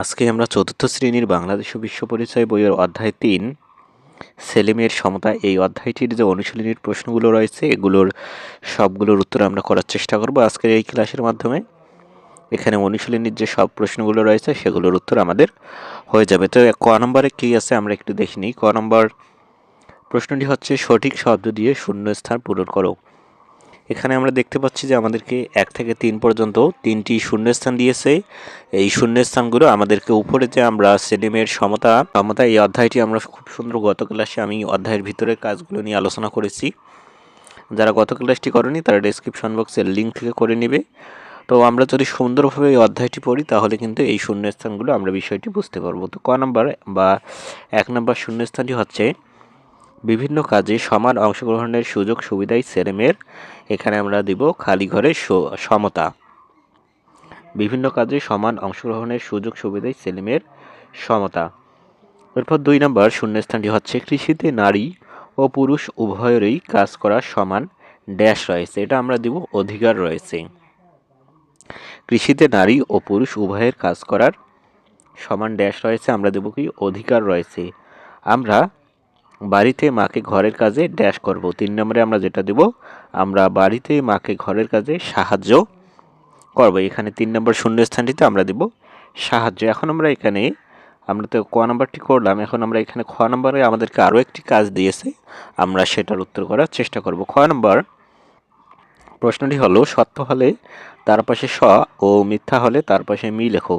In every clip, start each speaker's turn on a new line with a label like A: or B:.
A: আজকে আমরা চতুর্থ শ্রেণীর বাংলাদেশ ও বিশ্ব পরিচয় বইয়ের অধ্যায় ৩ ছেলেমেয়ের সমতা এই অধ্যায়টির যে অনুশীলনীর প্রশ্নগুলো রয়েছে এগুলোর সবগুলোর উত্তর আমরা করার চেষ্টা করব আজকের এই ক্লাসের মাধ্যমে। এখানে অনুশীলনীর যে সব প্রশ্নগুলো রয়েছে সেগুলোর উত্তর আমাদের হয়ে যাবে। তো ক নম্বরে কী আছে আমরা একটু দেখে নিই। ক নম্বর প্রশ্নটি হচ্ছে সঠিক শব্দ দিয়ে শূন্যস্থান পূরণ করো। এখানে আমরা দেখতে পাচ্ছি যে আমাদেরকে 1 থেকে 3 পর্যন্ত 3টি শূন্যস্থান দিয়েছে। এই শূন্যস্থানগুলো আমাদেরকে উপরে যে আমরা ছেলেমেয়ের সমতা এই অধ্যায়টি আমরা খুব সুন্দর গত ক্লাসে আমি অধ্যায়ের ভিতরের কাজগুলো নিয়ে আলোচনা করেছি। যারা গত ক্লাসটি করেনি তারা ডেসক্রিপশন বক্সের লিঙ্ক থেকে করে নেবে। তো আমরা যদি সুন্দরভাবে এই অধ্যায়টি পড়ি তাহলে কিন্তু এই শূন্যস্থানগুলো আমরা বিষয়টি বুঝতে পারবো। তো ক নম্বর বা 1 নম্বর শূন্যস্থানটি হচ্ছে বিভিন্ন কাজে সমান অংশগ্রহণের সুযোগ সুবিধাই ছেলেমেয়ের। এখানে আমরা দিব খালি ঘরে সমতা। বিভিন্ন কাজে সমান অংশগ্রহণের সুযোগ সুবিধাই ছেলেমেয়ের সমতা। এরপর 2 নম্বর শূন্যস্থানটি হচ্ছে কৃষিতে নারী ও পুরুষ উভয়েরই কাজ করার সমান ড্যাশ রয়েছে। এটা আমরা দিব অধিকার রয়েছে। কৃষিতে নারী ও পুরুষ উভয়ের কাজ করার সমান ড্যাশ রয়েছে, আমরা দেব কি অধিকার রয়েছে। আমরা বাড়িতে মাকে ঘরের কাজে ড্যাশ করব। 3 নম্বরে আমরা যেটা দেব, আমরা বাড়িতে মাকে ঘরের কাজে সাহায্য করব। এখানে 3 নম্বর শূন্যস্থানটিতে আমরা দেব সাহায্য। এখন আমরা তো ক নম্বরটি করলাম, এখন আমরা এখানে খ নম্বরে আমাদেরকে আরও একটি কাজ দিয়েছে, আমরা সেটার উত্তর করার চেষ্টা করব। খ নম্বর প্রশ্নটি হলো সত্য হলে তার পাশে স ও মিথ্যা হলে তার পাশে মি লেখো।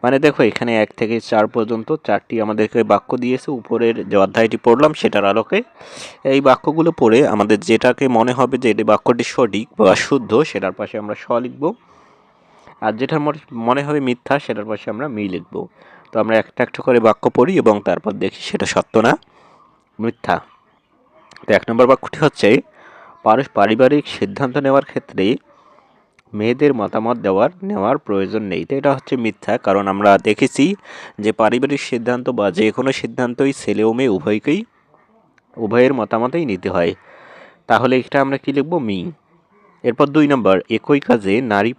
A: মানে দেখো এখানে 1 থেকে 4 পর্যন্ত 4টি আমাদেরকে বাক্য দিয়েছে। উপরের যে অধ্যায়টি পড়লাম সেটার আলোকে এই বাক্যগুলো পড়ে আমাদের যেটাকে মনে হবে যে এই বাক্যটি সঠিক বা শুদ্ধ সেটার পাশে আমরা স লিখব, আর যেটার মনে হবে মিথ্যা সেটার পাশে আমরা মি লিখব। তো আমরা একটা একটা করে বাক্য পড়ি এবং তারপর দেখি সেটা সত্য না মিথ্যা। তো 1 নম্বর বাক্যটি হচ্ছে পারিবারিক সিদ্ধান্ত নেওয়ার ক্ষেত্রে মেয়েদের মতামত নেওয়ার প্রয়োজন নেই। তো এটা হচ্ছে মিথ্যা, কারণ আমরা দেখেছি যে পারিবারিক সিদ্ধান্ত বা যে কোনো সিদ্ধান্তই ছেলে ও মেয়ে উভয়ের মতামতেই নিতে হয়। তাহলে এটা আমরা কি লিখব, মি। এরপর 2 নম্বর একই কাজে নারী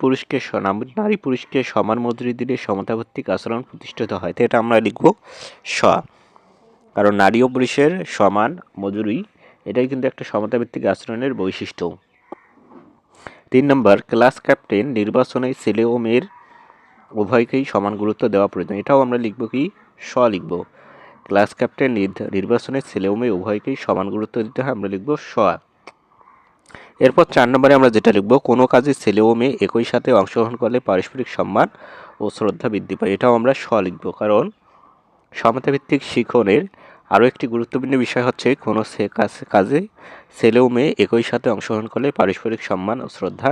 A: পুরুষকে সমান মজুরি দিলে সমতাভিত্তিক আচরণ প্রতিষ্ঠিত হয়। তো এটা আমরা লিখব স, কারণ নারী ও পুরুষের সমান মজুরি এটাই কিন্তু একটা সমতাভিত্তিক আচরণের বৈশিষ্ট্য। 3 নম্বর ক্লাস ক্যাপ্টেন নির্বাচনে ছেলে ও মেয়ের উভয়কেই সমান গুরুত্ব দেওয়া প্রয়োজন। এটাও আমরা লিখব কি, স লিখব। ক্লাস ক্যাপ্টেন নির্বাচনে ছেলে ও মেয়ে উভয়কেই সমান গুরুত্ব দিতে হয়, আমরা লিখব স। এরপর 4 নম্বরে আমরা যেটা লিখব, কোনো কাজে ছেলে ও মেয়ে একই সাথে অংশগ্রহণ করলে পারস্পরিক সম্মান ও শ্রদ্ধা বৃদ্ধি পায়। এটাও আমরা স লিখব, কারণ সমতাভিত্তিক শিক্ষণের আরও একটি গুরুত্বপূর্ণ বিষয় হচ্ছে কোনো কাজে ছেলে ও মেয়ে একই সাথে অংশগ্রহণ করলে পারস্পরিক সম্মান ও শ্রদ্ধা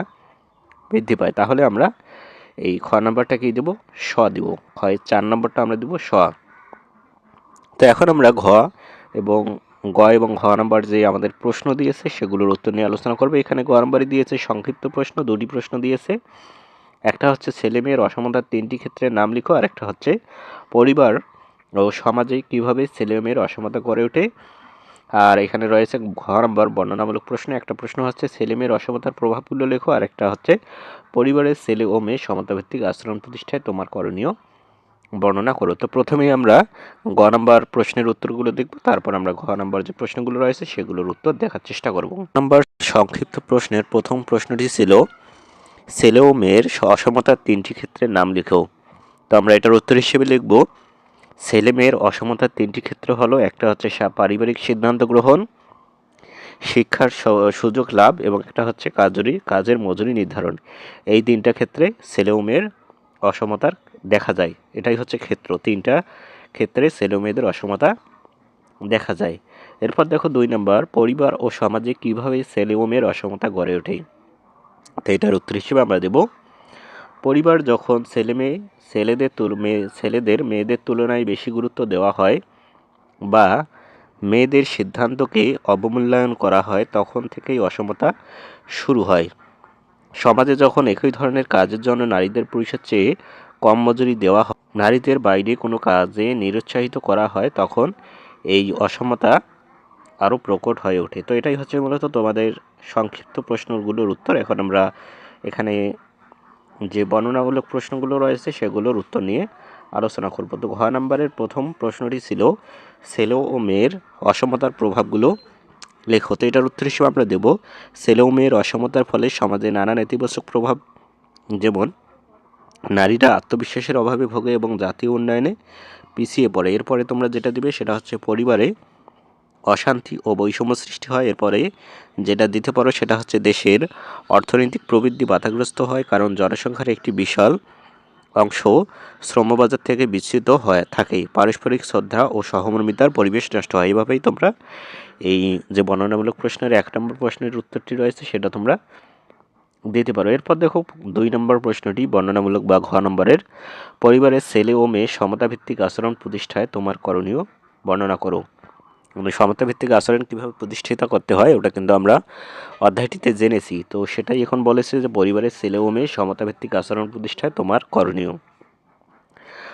A: বৃদ্ধি পায়। তাহলে আমরা এই খ নম্বরটা কি দেব, স দেব। ক্ষয়ের 4 নম্বরটা আমরা দেব স। তো এখন আমরা ঘ এবং ঘ নম্বর যে আমাদের প্রশ্ন দিয়েছে সেগুলোর উত্তর নিয়ে আলোচনা করব। এখানে গ নম্বরে দিয়েছে সংক্ষিপ্ত প্রশ্ন, 2টি প্রশ্ন দিয়েছে। একটা হচ্ছে ছেলে মেয়ের অসমতার 3টি ক্ষেত্রের নাম লিখো, আর একটা হচ্ছে পরিবার ও সমাজে কিভাবে ছেলে মেয়ের অসমতা গড়ে ওঠে। আর এখানে রয়েছে ঘ নম্বর বর্ণনামূলক প্রশ্ন। একটা প্রশ্ন হচ্ছে ছেলে মেয়ের অসমতার প্রভাবগুলো লেখো, আর একটা হচ্ছে পরিবারের ছেলে ও মেয়ে সমতাভিত্তিক আচরণ প্রতিষ্ঠায় তোমার করণীয় বর্ণনা করো। তো প্রথমেই আমরা গ নম্বর প্রশ্নের উত্তরগুলো দেখব, তারপর আমরা ঘ নম্বর যে প্রশ্নগুলো রয়েছে সেগুলোর উত্তর দেখার চেষ্টা করব। নম্বর সংক্ষিপ্ত প্রশ্নের প্রথম প্রশ্নটি ছিল ছেলে ও মেয়ের অসমতার 3টি ক্ষেত্রের নাম লিখো। তো আমরা এটার উত্তর হিসেবে লিখব ছেলে মেয়ের অসমতার 3টি ক্ষেত্র হলো, একটা হচ্ছে পারিবারিক সিদ্ধান্ত গ্রহণ, শিক্ষার সুযোগ লাভ, এবং একটা হচ্ছে কাজের মজুরি নির্ধারণ। এই 3টা ক্ষেত্রে ছেলে ও মেয়ের অসমতার দেখা যায়। এটাই হচ্ছে ক্ষেত্র, 3টা ক্ষেত্রে ছেলে ও মেয়েদের অসমতা দেখা যায়। এরপর দেখো 2 নম্বর পরিবার ও সমাজে কিভাবে ছেলে ও মেয়ের অসমতা গড়ে ওঠে। তো এটার উত্তর হিসেবে আমরা দেব পরিবার যখন ছেলেদের মেয়েদের তুলনায় বেশি গুরুত্ব দেওয়া হয় বা মেয়েদের সিদ্ধান্তকে অবমূল্যায়ন করা হয় তখন থেকেই অসমতা শুরু হয়। সমাজে যখন একই ধরনের কাজের জন্য নারীদের পুরুষের চেয়ে কম মজুরি দেওয়া হয়, নারীদের বাইরে কোনো কাজে নিরুৎসাহিত করা হয়, তখন এই অসমতা আরও প্রকট হয়ে ওঠে। তো এটাই হচ্ছে মূলত তোমাদের সংক্ষিপ্ত প্রশ্নগুলোর উত্তর। এখন আমরা এখানে যে বর্ণনামূলক প্রশ্নগুলো রয়েছে সেগুলোর উত্তর নিয়ে আলোচনা করব। তো ঘ নম্বরের প্রথম প্রশ্নটি ছিল ছেলে ও মেয়ের অসমতার প্রভাবগুলো লেখো। তো এটার উত্তর হিসেবে আমরা দেব ছেলে ও মেয়ের অসমতার ফলে সমাজে নানা নেতিবাচক প্রভাব, যেমন নারীরা আত্মবিশ্বাসের অভাবে ভোগে এবং জাতীয় উন্নয়নে পিছিয়ে পড়ে। এরপরে তোমরা যেটা দিবে সেটা হচ্ছে পরিবারে অশান্তি ও বৈষম্য সৃষ্টি হয়। এরপরে যেটা দিতে পারো সেটা হচ্ছে দেশের অর্থনৈতিক প্রবৃদ্ধি বাধাগ্রস্ত হয়, কারণ জনসংখ্যার একটি বিশাল অংশ শ্রমবাজার থেকে বিচ্যুত হয়ে থাকে। পারস্পরিক শ্রদ্ধা ও সহমর্মিতার পরিবেশ নষ্ট হয়। এইভাবেই তোমরা এই যে বর্ণনামূলক প্রশ্নের 1 নম্বর প্রশ্নের উত্তরটি রয়েছে সেটা তোমরা দিতে পারো। এরপর দেখো 2 নম্বর প্রশ্নটি বর্ণনামূলক বা ঘ নম্বরের, পরিবারের ছেলে ও মেয়ে সমতাভিত্তিক আচরণ প্রতিষ্ঠায় তোমার করণীয় বর্ণনা করো। সমতাভিত্তিক আচরণ কীভাবে প্রতিষ্ঠিত করতে হয় ওটা কিন্তু আমরা অধ্যায়টিতে জেনেছি। তো সেটাই এখন বলেছে যে পরিবারের ছেলে ও মেয়ে সমতাভিত্তিক আচরণ প্রতিষ্ঠায় তোমার করণীয়।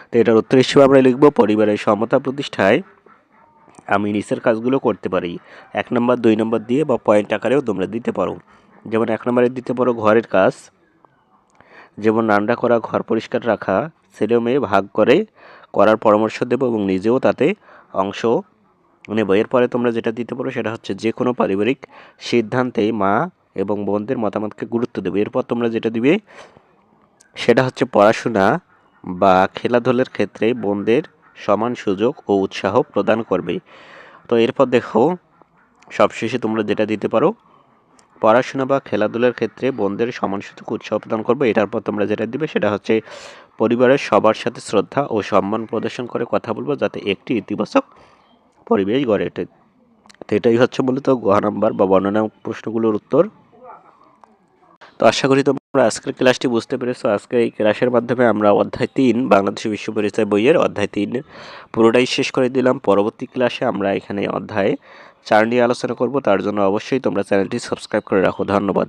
A: তো এটার উত্তর হিসেবে আমরা লিখব পরিবারের সমতা প্রতিষ্ঠায় আমি নিচের কাজগুলো করতে পারি। 1 নম্বর 2 নম্বর দিয়ে বা পয়েন্ট আকারেও তোমরা দিতে পারো। যেমন 1 নম্বরে দিতে পারো ঘরের কাজ, যেমন রান্না করা, ঘর পরিষ্কার রাখা, ছেলে ও মেয়ে ভাগ করে করার পরামর্শ দেবো এবং নিজেও তাতে অংশ নেব। এরপরে তোমরা যেটা দিতে পারো সেটা হচ্ছে যে কোনো পারিবারিক সিদ্ধান্তে মা এবং বোনদের মতামতকে গুরুত্ব দেবে। এরপর তোমরা যেটা দিবে সেটা হচ্ছে পড়াশোনা বা খেলাধুলার ক্ষেত্রে বোনদের সমান সুযোগ ও উৎসাহ প্রদান করবে। তো এরপর দেখো সবশেষে তোমরা যেটা দিতে পারো পড়াশোনা বা খেলাধুলার ক্ষেত্রে বোনদের সমান সুযোগ উৎসাহ প্রদান করবে। এটার পর তোমরা যেটা দিবে সেটা হচ্ছে পরিবারের সবার সাথে শ্রদ্ধা ও সম্মান প্রদর্শন করে কথা বলবো, যাতে একটি ইতিবাচক পরিবেশ গড়ে ওঠে। তো এটাই হচ্ছে মূলত গ নাম্বার বা বর্ণনা প্রশ্নগুলোর উত্তর। তো আশা করি তোমরা আজকের ক্লাসটি বুঝতে পেরেছো। আজকে এই ক্লাসের মাধ্যমে আমরা অধ্যায় 3 বাংলাদেশ বিশ্ব পরিচয় বইয়ের অধ্যায় 3 পুরোটাই শেষ করে দিলাম। পরবর্তী ক্লাসে আমরা এখানে অধ্যায় 4 নিয়ে আলোচনা করব। তার জন্য অবশ্যই তোমরা চ্যানেলটি সাবস্ক্রাইব করে রাখো। ধন্যবাদ।